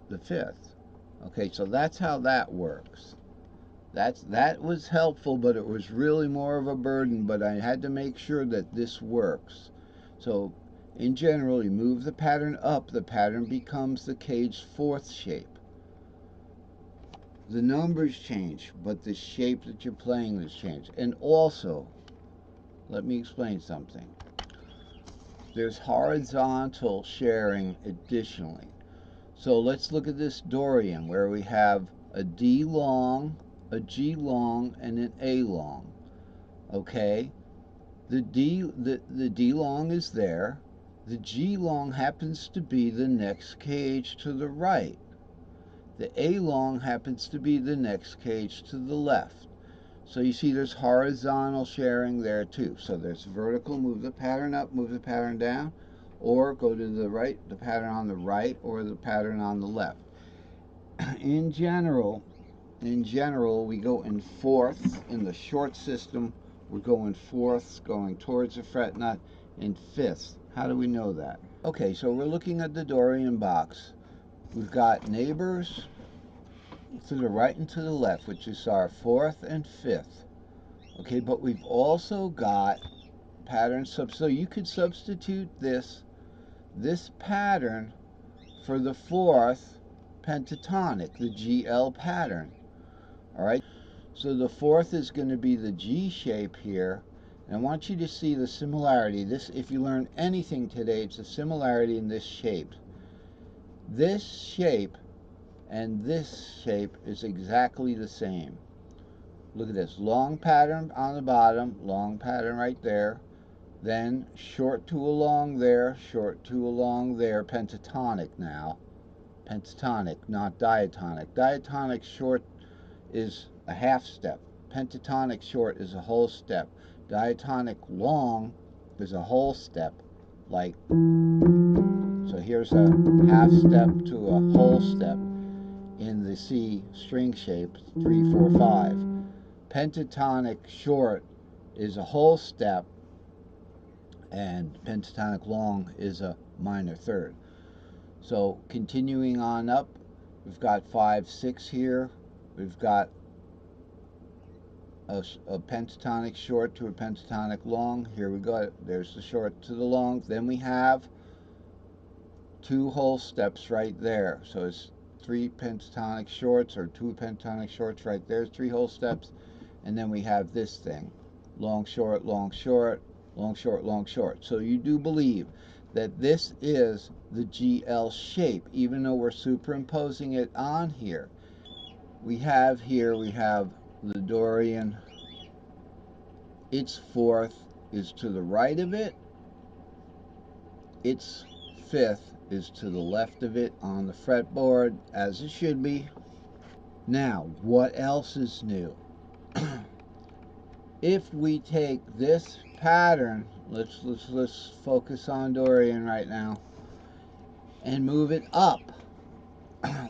the 5th. Okay, so that's how that works. That was helpful, but it was really more of a burden, but I had to make sure that this works. So in general, you move the pattern up, the pattern becomes the caged 4th shape. The numbers change, but the shape that you're playing has changed. And also, let me explain something. There's horizontal sharing additionally. So let's look at this Dorian where we have a D long, a G long, and an A long. Okay, the D long is there. The G long happens to be the next cage to the right. The A long happens to be the next cage to the left. So you see there's horizontal sharing there too. So there's vertical, move the pattern up, move the pattern down, or go to the right, the pattern on the right, or the pattern on the left. In general, we go in 4ths. In the short system, we're going 4ths, going towards the fret nut, in 5ths. How do we know that? Okay, so we're looking at the Dorian box. We've got neighbors to the right and to the left, which is our 4th and 5th. Okay, but we've also got pattern so you could substitute this pattern for the 4th pentatonic, the GL pattern. All right, so the 4th is going to be the G shape here. And I want you to see the similarity. This, if you learn anything today, it's a similarity in this shape. This shape and this shape is exactly the same. Look at this, long pattern on the bottom, long pattern right there, then short to a long there, short to a long there, pentatonic now. Pentatonic, not diatonic. Diatonic short is a half step. Pentatonic short is a whole step. Diatonic long is a whole step. Like, so here's a half step to a whole step in the C string shape, 3, 4, 5. Pentatonic short is a whole step, and pentatonic long is a minor third. So continuing on up, we've got 5, 6 here. We've got a pentatonic short to a pentatonic long. Here we go. There's the short to the long. Then we have 2 whole steps right there. So it's 3 pentatonic shorts, or 2 pentatonic shorts right there. 3 whole steps. And then we have this thing. Long, short, long, short, long, short, long, short. So you do believe that this is the GL shape, even though we're superimposing it on here. We have the Dorian. Its 4th is to the right of it. Its 5th is to the left of it on the fretboard, as it should be. Now, what else is new? If we take this pattern, let's focus on Dorian right now, and move it up,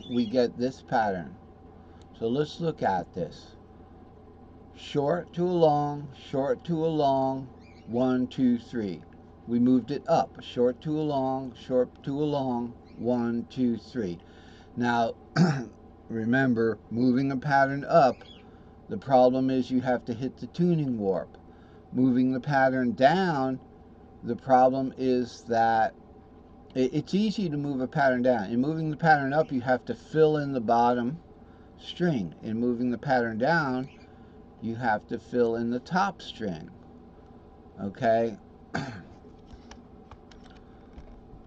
we get this pattern. So let's look at this. Short to a long, short to a long, 1, 2, 3. We moved it up. Short to a long, short to a long, 1, 2, 3. Now, remember, moving a pattern up, the problem is you have to hit the tuning warp. Moving the pattern down, the problem is that it's easy to move a pattern down. In moving the pattern up, you have to fill in the bottom string. In moving the pattern down, you have to fill in the top string. Okay?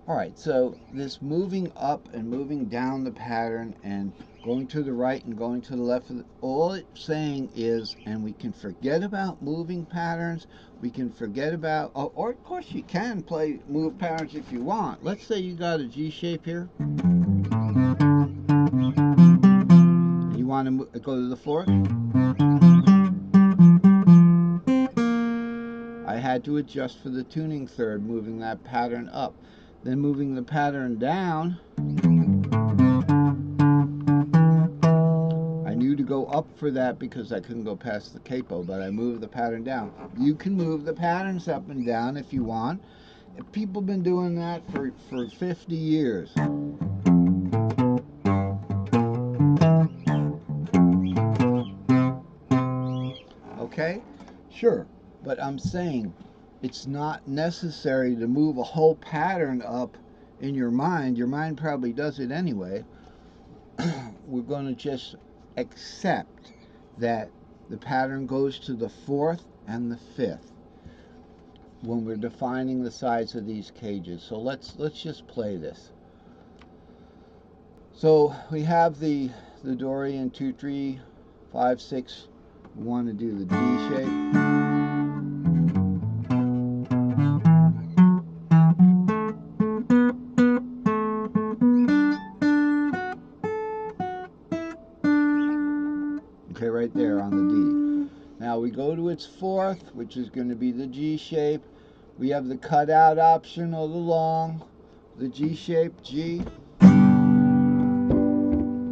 Alright, so this moving up and moving down the pattern and going to the right and going to the left, all it's saying is, and we can forget about moving patterns, we can forget about, or of course you can move patterns if you want. Let's say you got a G shape here. You want to go to the 4th. I had to adjust for the tuning third, moving that pattern up. Then moving the pattern down, I knew to go up for that because I couldn't go past the capo, but I moved the pattern down. You can move the patterns up and down if you want. People have been doing that for 50 years. Okay? Sure. But I'm saying it's not necessary to move a whole pattern up in your mind. Your mind probably does it anyway. We're going to just accept that the pattern goes to the fourth and the fifth when we're defining the size of these cages. So let's just play this. So we have the Dorian 2, 3, 5, 6. We want to do the D shape. Okay, right there on the D. Now we go to its fourth, which is going to be the G shape. We have the cutout option of the long, the G shape, G,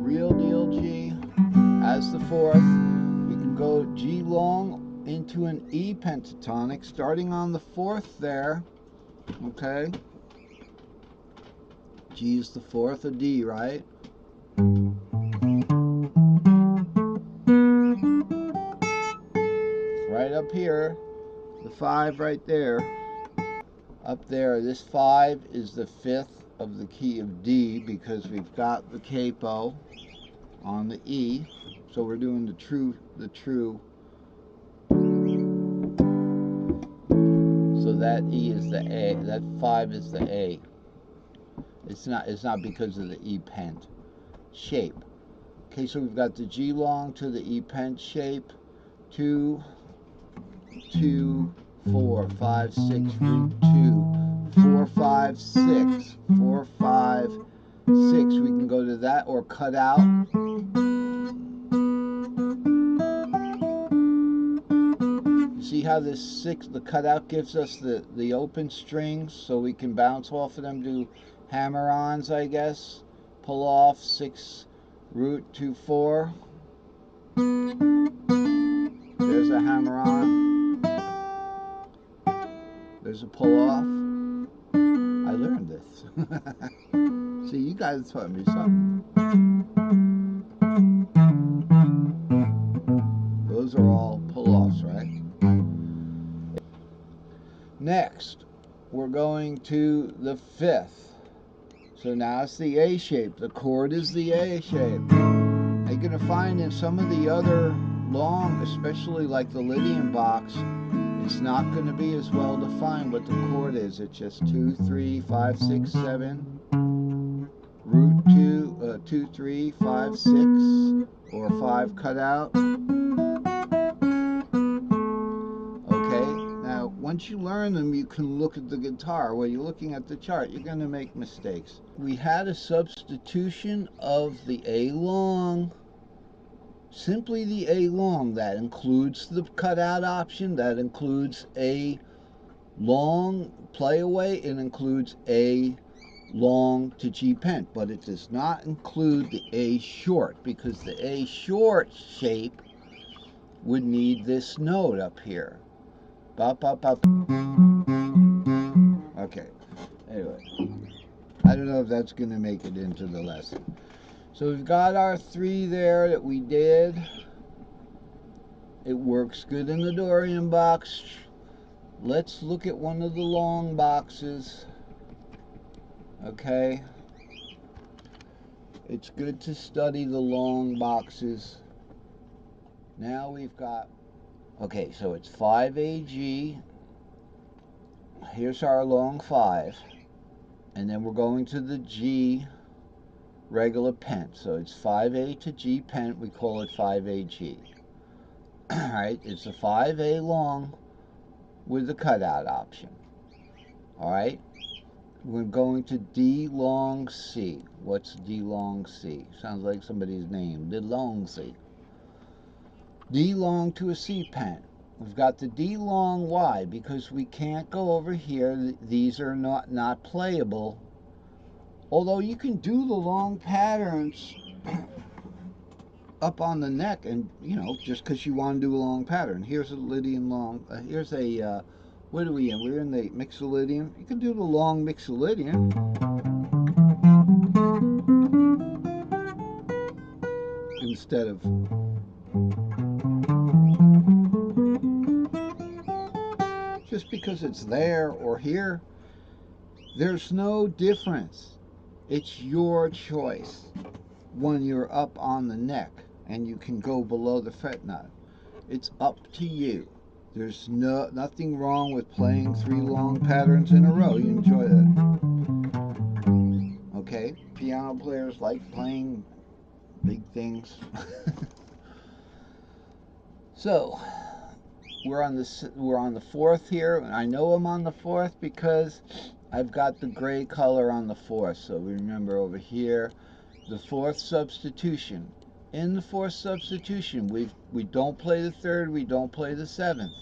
real deal G, as the fourth. We can go G long into an E pentatonic, starting on the fourth there, okay? G is the fourth of D, right? Right up here, the 5 right there. Up there, this 5 is the fifth of the key of D because we've got the capo on the E. So we're doing the true. So that E is the A, that 5 is the A. It's not because of the E pent shape. Okay, so we've got the G long to the E pent shape. 2, 2, 4, 5, 6, root 2, 4, 5, 6, 4, 5, 6. We can go to that or cut out. You see how this 6, the cutout gives us the open strings so we can bounce off of them, do hammer-ons, I guess. Pull off 6, root 2, 4. There's a hammer-on. There's a pull-off. I learned this. See, you guys taught me something. Those are all pull-offs, right? Next, we're going to the fifth. So now it's the A shape. The chord is the A shape. Now you're going to find in some of the other long, especially like the Lydian box, it's not going to be as well defined what the chord is. It's just 2, 3, 5, 6, 7, root 2, 2, 3, 5, 6, or 5 cut out. Once you learn them, you can look at the guitar. When you're looking at the chart, you're going to make mistakes. We had a substitution of the A long, simply the A long. That includes the cutout option. That includes A long play away. It includes A long to G pent, but it does not include the A short because the A short shape would need this note up here. Bop, bop, bop. Okay, anyway, I don't know if that's going to make it into the lesson. So we've got our 3 there that we did. It works good in the Dorian box. Let's look at one of the long boxes. Okay, it's good to study the long boxes. Now we've got, okay, so it's 5AG. Here's our long 5. And then we're going to the G regular pent. So it's 5A to G pent. We call it 5AG. Alright, it's a 5A long with the cutout option. Alright, we're going to D long C. What's D long C? Sounds like somebody's name. D long C. D long to a C pent. We've got the D long. Why? Because we can't go over here. These are not playable. Although you can do the long patterns up on the neck, and just because you want to do a long pattern. Here's a Lydian long. Here's a what are we in? We're in the Mixolydian. You can do the long Mixolydian. Instead of just because it's there or here, there's no difference. It's your choice when you're up on the neck and you can go below the fret nut. It's up to you. There's nothing wrong with playing 3 long patterns in a row. You enjoy that. Okay? Piano players like playing big things. So, we're on the fourth here. I know I'm on the fourth because I've got the gray color on the fourth. So remember over here, the fourth substitution. In the fourth substitution, we don't play the third, we don't play the seventh.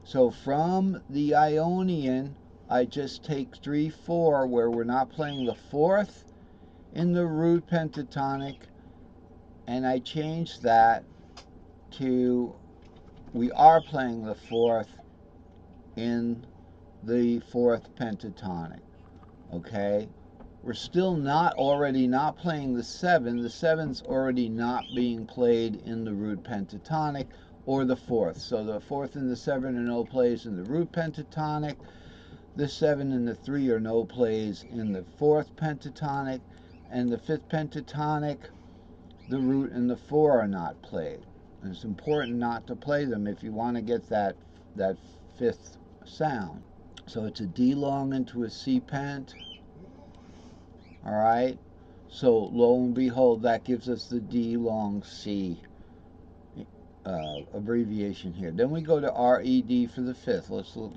So from the Ionian, I just take 3/4 where we're not playing the fourth in the root pentatonic, and I change that to we are playing the fourth in the fourth pentatonic. Okay? We're still already not playing the 7. The 7's already not being played in the root pentatonic or the fourth. So the fourth and the 7 are no plays in the root pentatonic. The 7 and the 3 are no plays in the fourth pentatonic. And the fifth pentatonic, the root and the 4 are not played. And it's important not to play them if you want to get that fifth sound. So it's a D long into a C pent. All right, so lo and behold, that gives us the D long C abbreviation here. Then we go to RED for the fifth. Let's look.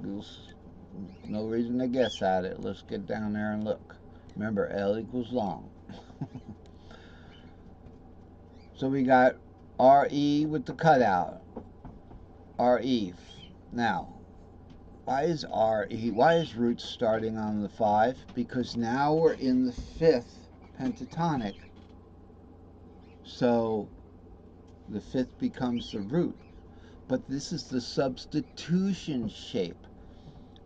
No reason to guess at it. Let's get down there and look. Remember, L equals long. So we got RE with the cutout. RE. Now, why is root starting on the 5? Because now we're in the fifth pentatonic. So the fifth becomes the root. But this is the substitution shape.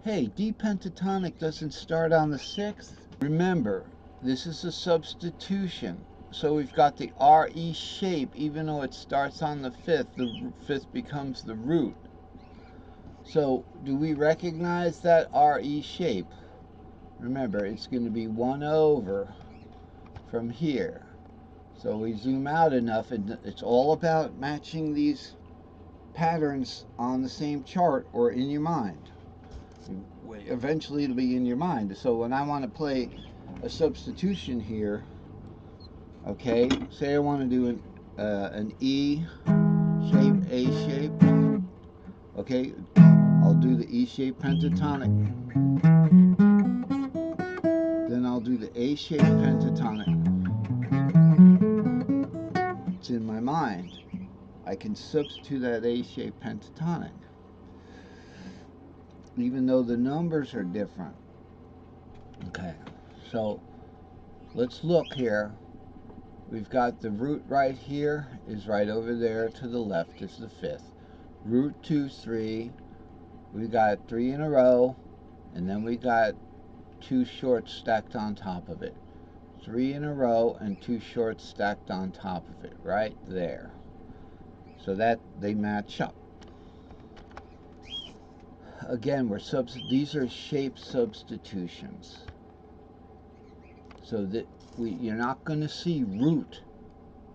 Hey, D pentatonic doesn't start on the 6th. Remember, this is a substitution. So we've got the RE shape, even though it starts on the 5th, the 5th becomes the root. So, do we recognize that RE shape? Remember, it's going to be 1 over from here. So we zoom out enough, and it's all about matching these patterns on the same chart or in your mind. Eventually it'll be in your mind. So when I want to play a substitution here, okay, say I want to do an E shape, A shape, okay, I'll do the E shape pentatonic. Then I'll do the A shape pentatonic. It's in my mind. I can substitute that A shape pentatonic, even though the numbers are different. Okay, so let's look here. We've got the root right here is right over there to the left is the 5th. Root 2, 3. We got 3 in a row, and then we got 2 shorts stacked on top of it. 3 in a row and 2 shorts stacked on top of it, right there. So that they match up. Again, these are shape substitutions. So that you're not going to see root.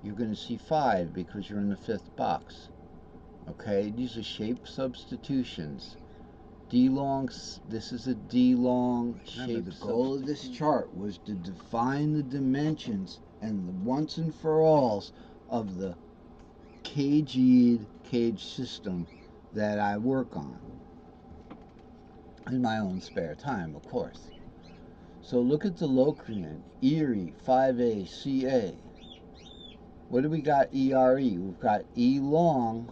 You're going to see 5 because you're in the 5th box. Okay, these are shape substitutions. D long, this is a D long shape. The goal of this chart was to define the dimensions and the once and for alls of the caged system that I work on in my own spare time, of course. So look at the Locrian, Erie, 5A, CA. What do we got ERE? We've got E long